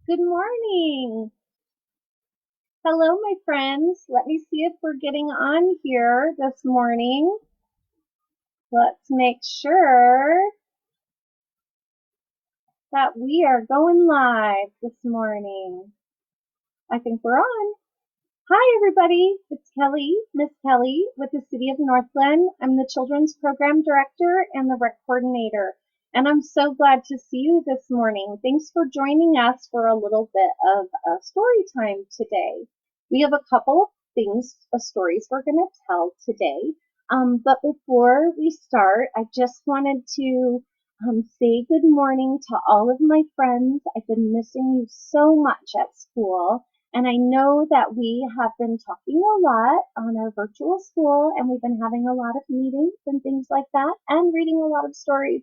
Good morning. Hello, my friends. Let me see if we're getting on here this morning. Let's make sure that we are going live this morning. I think we're on. Hi, everybody. It's Kelly, Miss Kelly, with the City of Northland. I'm the Children's Program Director and the Rec Coordinator, and I'm so glad to see you this morning. Thanks for joining us for a little bit of a story time today. We have a couple of stories we're going to tell today. But before we start, I just wanted to say good morning to all of my friends. I've been missing you so much at school. And I know that we have been talking a lot on our virtual school, and we've been having a lot of meetings and things like that, and reading a lot of stories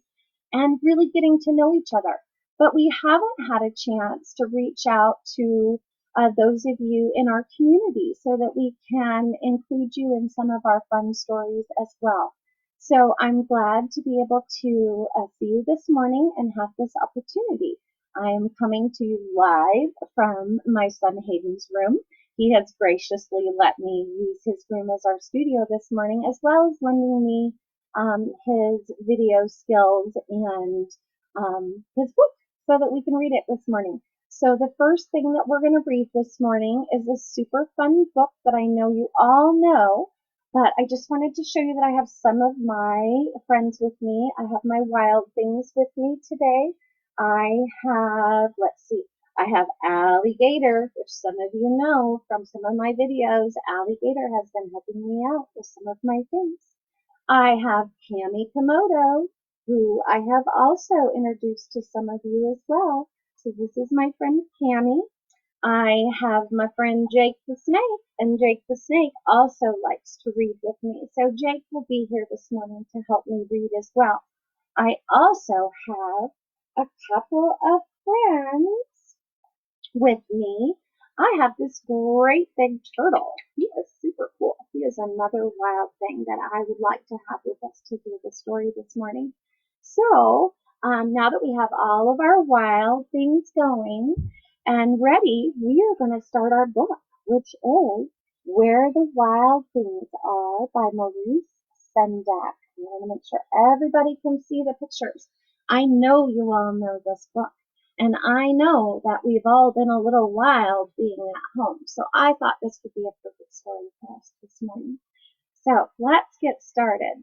and really getting to know each other. But we haven't had a chance to reach out to those of you in our community so that we can include you in some of our fun stories as well. So I'm glad to be able to see you this morning and have this opportunity. I am coming to you live from my son Hayden's room. He has graciously let me use his room as our studio this morning, as well as lending me his video skills and his book so that we can read it this morning. So the first thing that we're going to read this morning is a super fun book that I know you all know, but I just wanted to show you that I have some of my friends with me. I have my wild things with me today. I have, let's see, I have Alligator, which some of you know from some of my videos. Alligator has been helping me out with some of my things. I have Cami Komodo, who I have also introduced to some of you as well. So this is my friend Cami. I have my friend Jake the Snake, and Jake the Snake also likes to read with me. So Jake will be here this morning to help me read as well. I also have a couple of friends with me. I have this great big turtle. He is super cool. He is another wild thing that I would like to have with us to do the story this morning. So now that we have all of our wild things going and ready, we are going to start our book, which is Where the Wild Things Are by Maurice Sendak. I want to make sure everybody can see the pictures. I know you all know this book. And I know that we've all been a little wild being at home. So I thought this would be a perfect story for us this morning. So let's get started.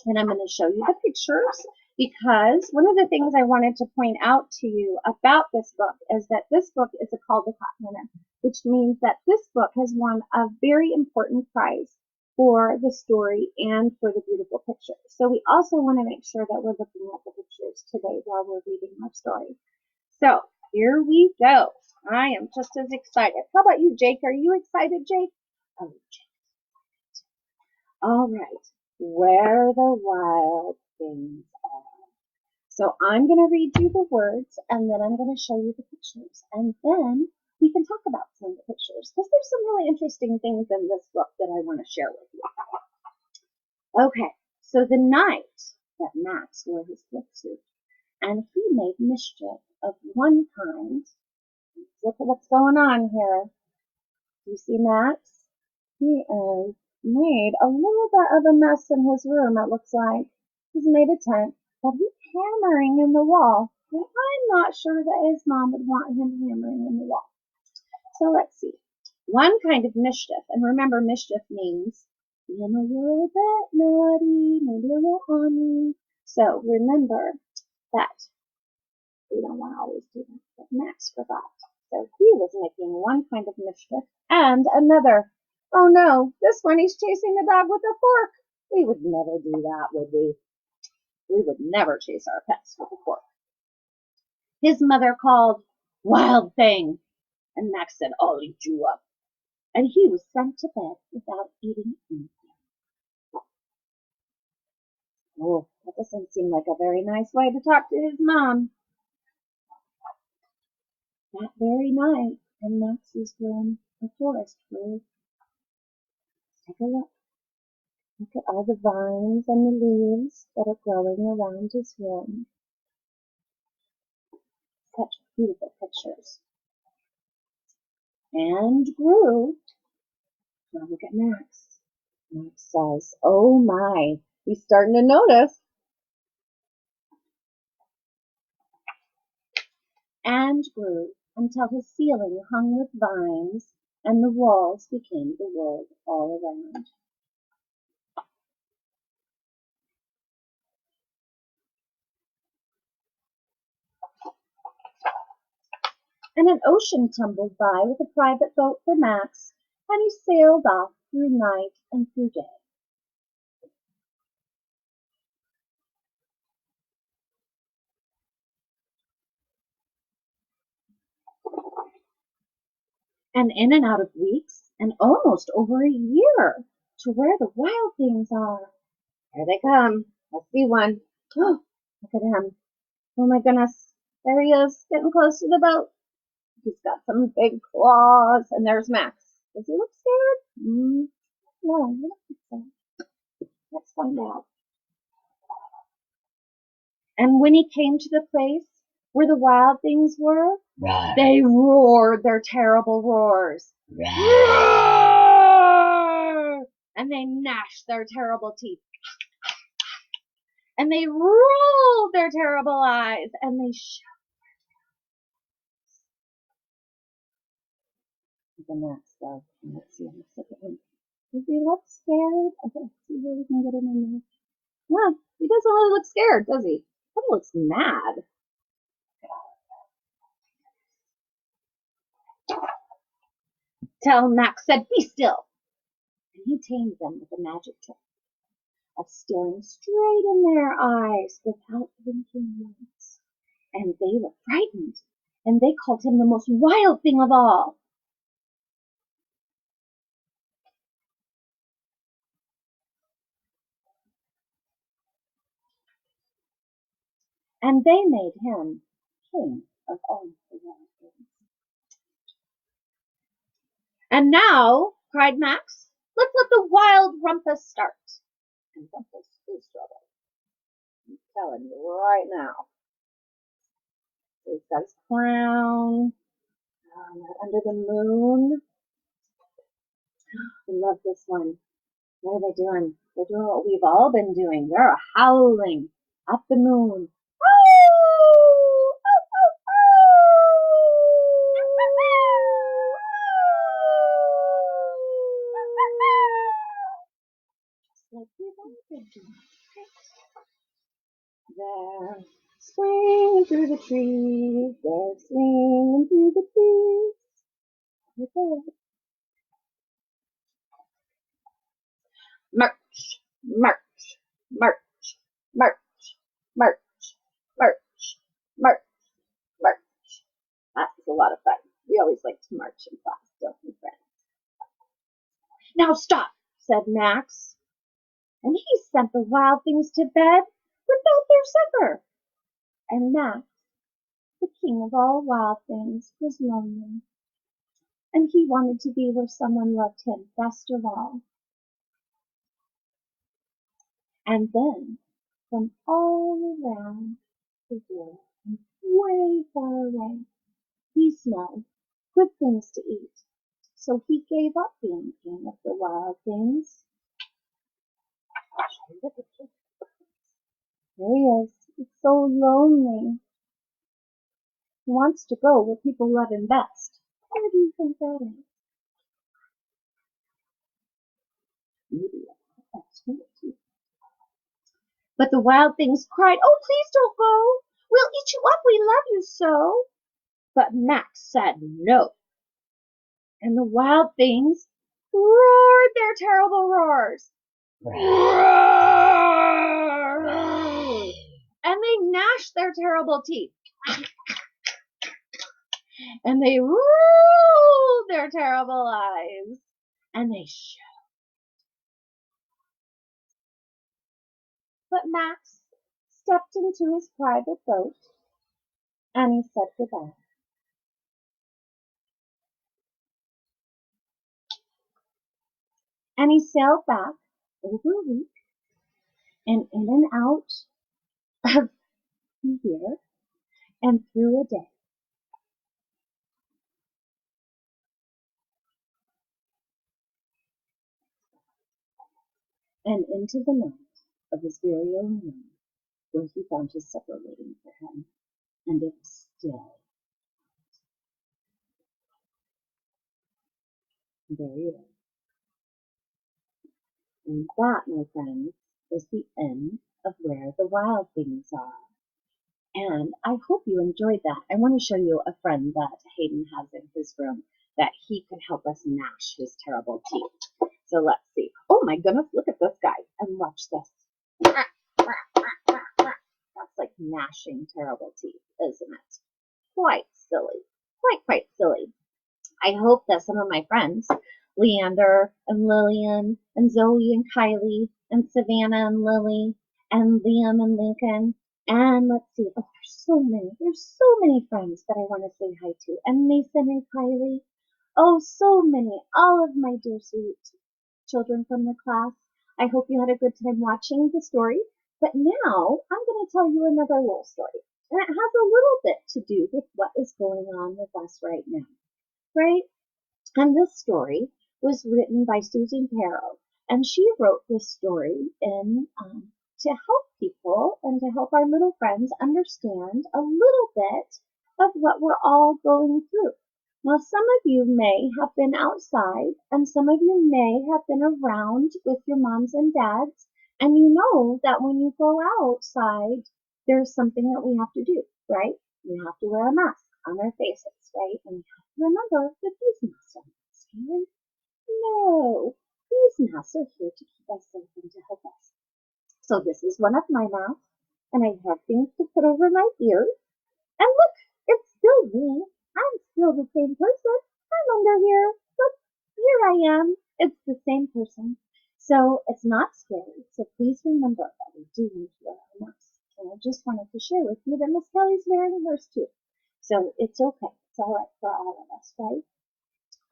And I'm going to show you the pictures because one of the things I wanted to point out to you about this book is that this book is a cul-de-sac winner, which means that this book has won a very important prize for the story and for the beautiful pictures. So we also want to make sure that we're looking at the pictures today while we're reading our story. So here we go. I am just as excited. How about you, Jake? Are you excited, Jake? Oh, Jake. All right. Where the wild things are. So I'm going to read you the words and then I'm going to show you the pictures. And then we can talk about some of the pictures because there's some really interesting things in this book that I want to share with you. Okay. So the night that Max wore his flip suit and he made mischief of one kind. Look at what's going on here. You see Max? He has made a little bit of a mess in his room, it looks like. He's made a tent, but he's hammering in the wall. And I'm not sure that his mom would want him hammering in the wall. So let's see. One kind of mischief, and remember mischief means being a little bit naughty, maybe a little ornery. So remember that we don't want to always do that, but Max forgot. So he was making one kind of mischief and another. Oh no, this one he's chasing the dog with a fork. We would never do that, would we? We would never chase our pets with a fork. His mother called, "Wild thing!" And Max said, "I'll eat you up." And he was sent to bed without eating anything. Oh, that doesn't seem like a very nice way to talk to his mom. That very night, in Max's room, a forest grew. Take a look. Look at all the vines and the leaves that are growing around his room. Such beautiful pictures. and grew. Now look at Max. Max says, oh my, he's starting to notice. And grew until his ceiling hung with vines and the walls became the world all around. And an ocean tumbled by with a private boat for Max, and he sailed off through night and through day. And in and out of weeks, and almost over a year, to where the wild things are. Here they come. I see one. Oh, look at him. Oh my goodness. There he is, getting close to the boat. He's got some big claws, and there's Max. Does he look scared? No, I don't think so. Let's find out. And when he came to the place where the wild things were, they roared their terrible roars. Roar! And they gnashed their terrible teeth. And they rolled their terrible eyes. And they shouted. The Max dog. Let's see. Let's look at him. Does he look scared? Okay, let's see where we can get him in there. No, he doesn't really look scared, does he? He looks mad. Till Max said, be still. And he tamed them with a magic trick of staring straight in their eyes without blinking once. And they were frightened, and they called him the most wild thing of all. And they made him king of all the wild things. And now, cried Max, let's let the wild rumpus start. And rumpus is trouble. I'm telling you right now. So he's got his crown. Under the moon. I love this one. What are they doing? They're doing what we've all been doing. They're howling at the moon. Just like we've all been doing. They're swinging through the trees. They're swinging through the trees. March, march, march, march, march, march, march, march. That was a lot of fun. We always like to march in class, don't we, friends? Now stop, said Max. And he sent the wild things to bed without their supper. And Max, the king of all wild things, was lonely. And he wanted to be where someone loved him best of all. And then, from all around the world, and way far away, he smelled good things to eat. So he gave up being king of the wild things. There he is. He's so lonely. He wants to go where people love him best. Where do you think that is? Maybe that's right. But the wild things cried, oh, please don't go. We'll eat you up. We love you so. But Max said no. And the wild things roared their terrible roars. And they gnashed their terrible teeth. And they rolled their terrible eyes. And they shouted. But Max stepped into his private boat and he said goodbye. And he sailed back over a week and in and out of the year and through a day. and into the night of his very own room, where he found his supper waiting for him, and it was still very late. And that, my friends, is the end of Where the Wild Things Are. And I hope you enjoyed that. I want to show you a friend that Hayden has in his room that he could help us gnash his terrible teeth. So let's see. Oh my goodness, look at this guy and watch this. That's like gnashing terrible teeth, isn't it? Quite silly. Quite silly. I hope that some of my friends, Leander and Lillian and Zoe and Kylie and Savannah and Lily and Liam and Lincoln, and let's see, oh, there's so many friends that I want to say hi to, and Mason and Kylie, oh, so many, all of my dear sweet children from the class. I hope you had a good time watching the story, but now I'm going to tell you another little story, and it has a little bit to do with what is going on with us right now, right? And this story was written by Susan Perrow, and she wrote this story to help people and to help our little friends understand a little bit of what we're all going through. Now, some of you may have been outside, and some of you may have been around with your moms and dads, and you know that when you go outside, there's something that we have to do, right? We have to wear a mask on our faces, right? And we have to remember that these masks are not scary. No, these masks are here to keep us safe and to help us. So this is one of my masks, and I have things to put over my ears. And look, it's still me. I'm still the same person. I'm under here. Look, here I am. It's the same person. So it's not scary. So please remember that we do need to wear our masks. And I just wanted to share with you that Miss Kelly's wearing hers too. So it's okay. It's all right for all of us, right?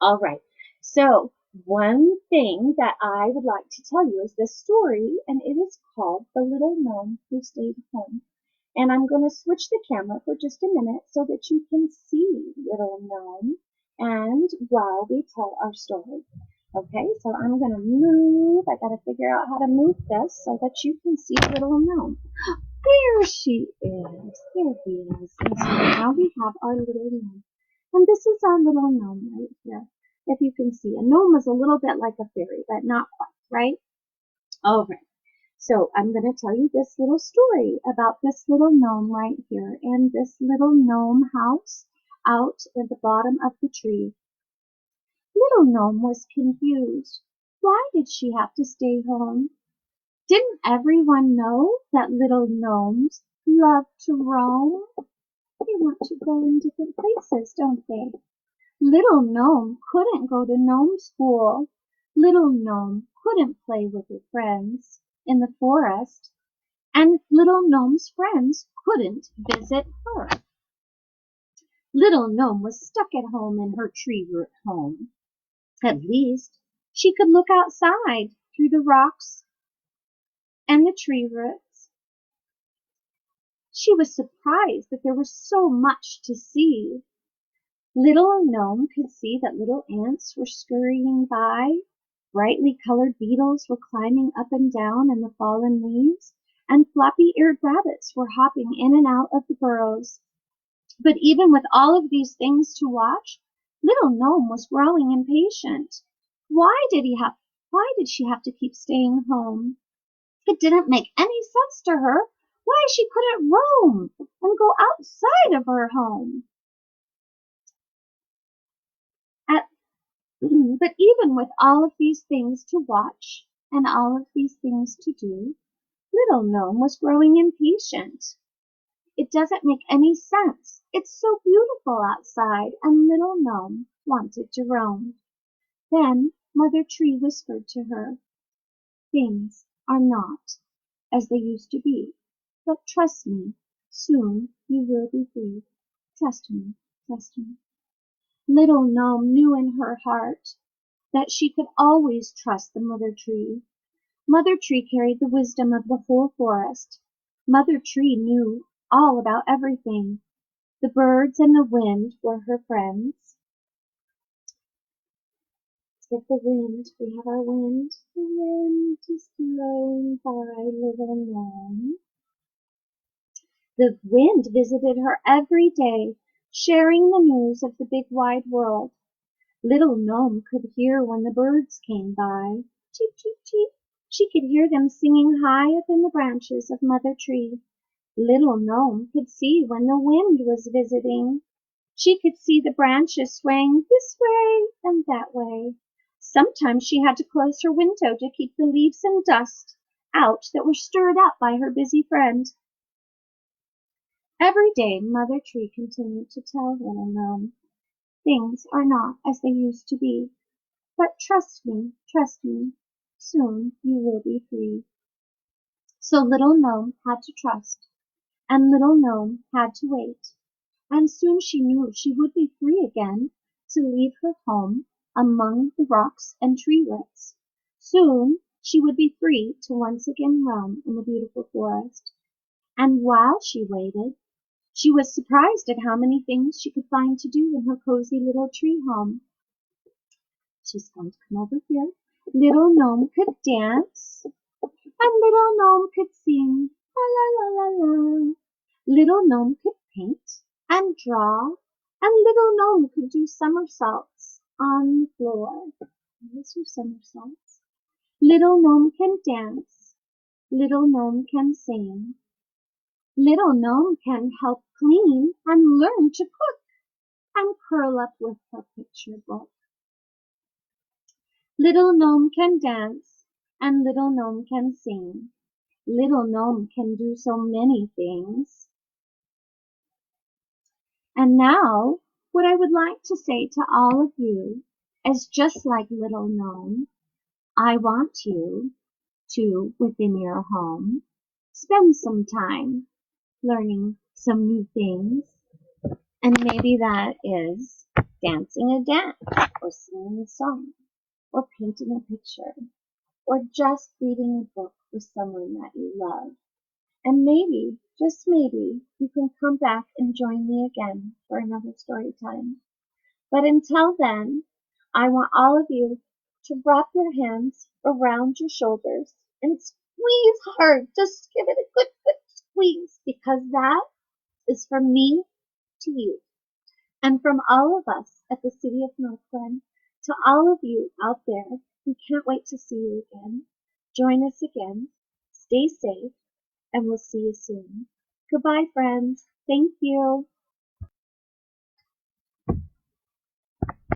All right. So one thing that I would like to tell you is this story, and it is called The Little Gnome Who Stayed Home. And I'm going to switch the camera for just a minute so that you can see Little Gnome and while we tell our story. Okay, so I'm going to move. I got to figure out how to move this so that you can see Little Gnome. There she is. There he is. And so now we have our little gnome. And this is our little gnome right here. If you can see, a gnome is a little bit like a fairy, but not quite, right? All right. So I'm going to tell you this little story about this little gnome right here and this little gnome house out at the bottom of the tree. Little gnome was confused. Why did she have to stay home? Didn't everyone know that little gnomes love to roam? They want to go in different places, don't they? Little gnome couldn't go to gnome school. Little gnome couldn't play with her friends in the forest. And little gnome's friends couldn't visit her. Little gnome was stuck at home in her tree root home. At least she could look outside through the rocks and the tree roots. She was surprised that there was so much to see. Little gnome could see that little ants were scurrying by, brightly colored beetles were climbing up and down in the fallen leaves, and floppy-eared rabbits were hopping in and out of the burrows. But even with all of these things to watch, little gnome was growing impatient. Why did she have to keep staying home? It didn't make any sense to her why she couldn't roam and go outside of her home. But even with all of these things to watch and all of these things to do, little gnome was growing impatient. It doesn't make any sense. It's so beautiful outside, and little gnome wanted to roam. Then Mother Tree whispered to her, "Things are not as they used to be, but trust me, soon you will be free. Trust me, trust me." Little gnome knew in her heart that she could always trust the Mother Tree. Mother Tree carried the wisdom of the whole forest. Mother Tree knew all about everything. The birds and the wind were her friends. get the wind. We have our wind. The wind is blowing by, little gnome. The wind visited her every day, sharing the news of the big wide world. Little gnome could hear when the birds came by. Cheep, cheep, cheep. She could hear them singing high up in the branches of Mother Tree. Little gnome could see when the wind was visiting. She could see the branches swaying this way and that way. Sometimes she had to close her window to keep the leaves and dust out that were stirred up by her busy friend. Every day Mother Tree continued to tell Little Gnome, "Things are not as they used to be, but trust me, soon you will be free." So Little Gnome had to trust, and Little Gnome had to wait, and soon she knew she would be free again to leave her home among the rocks and tree roots. Soon she would be free to once again roam in the beautiful forest. And while she waited, she was surprised at how many things she could find to do in her cozy little tree home. She's going to come over here. Little Gnome could dance, and Little Gnome could sing, la la la la la. Little Gnome could paint and draw, and Little Gnome could do somersaults on the floor. Those are somersaults. Little Gnome can dance. Little Gnome can sing. Little Gnome can help clean and learn to cook and curl up with her picture book. Little Gnome can dance, and Little Gnome can sing. Little Gnome can do so many things. And now, what I would like to say to all of you is, just like Little Gnome, I want you to, within your home, spend some time learning some new things. And maybe that is dancing a dance, or singing a song, or painting a picture, or just reading a book with someone that you love. And maybe, just maybe, you can come back and join me again for another story time. But until then, I want all of you to wrap your hands around your shoulders and squeeze hard. Just give it a good, good squeeze, because that is from me to you. And from all of us at the City of Northland, to all of you out there, we can't wait to see you again. Join us again. Stay safe, and we'll see you soon. Goodbye, friends. Thank you.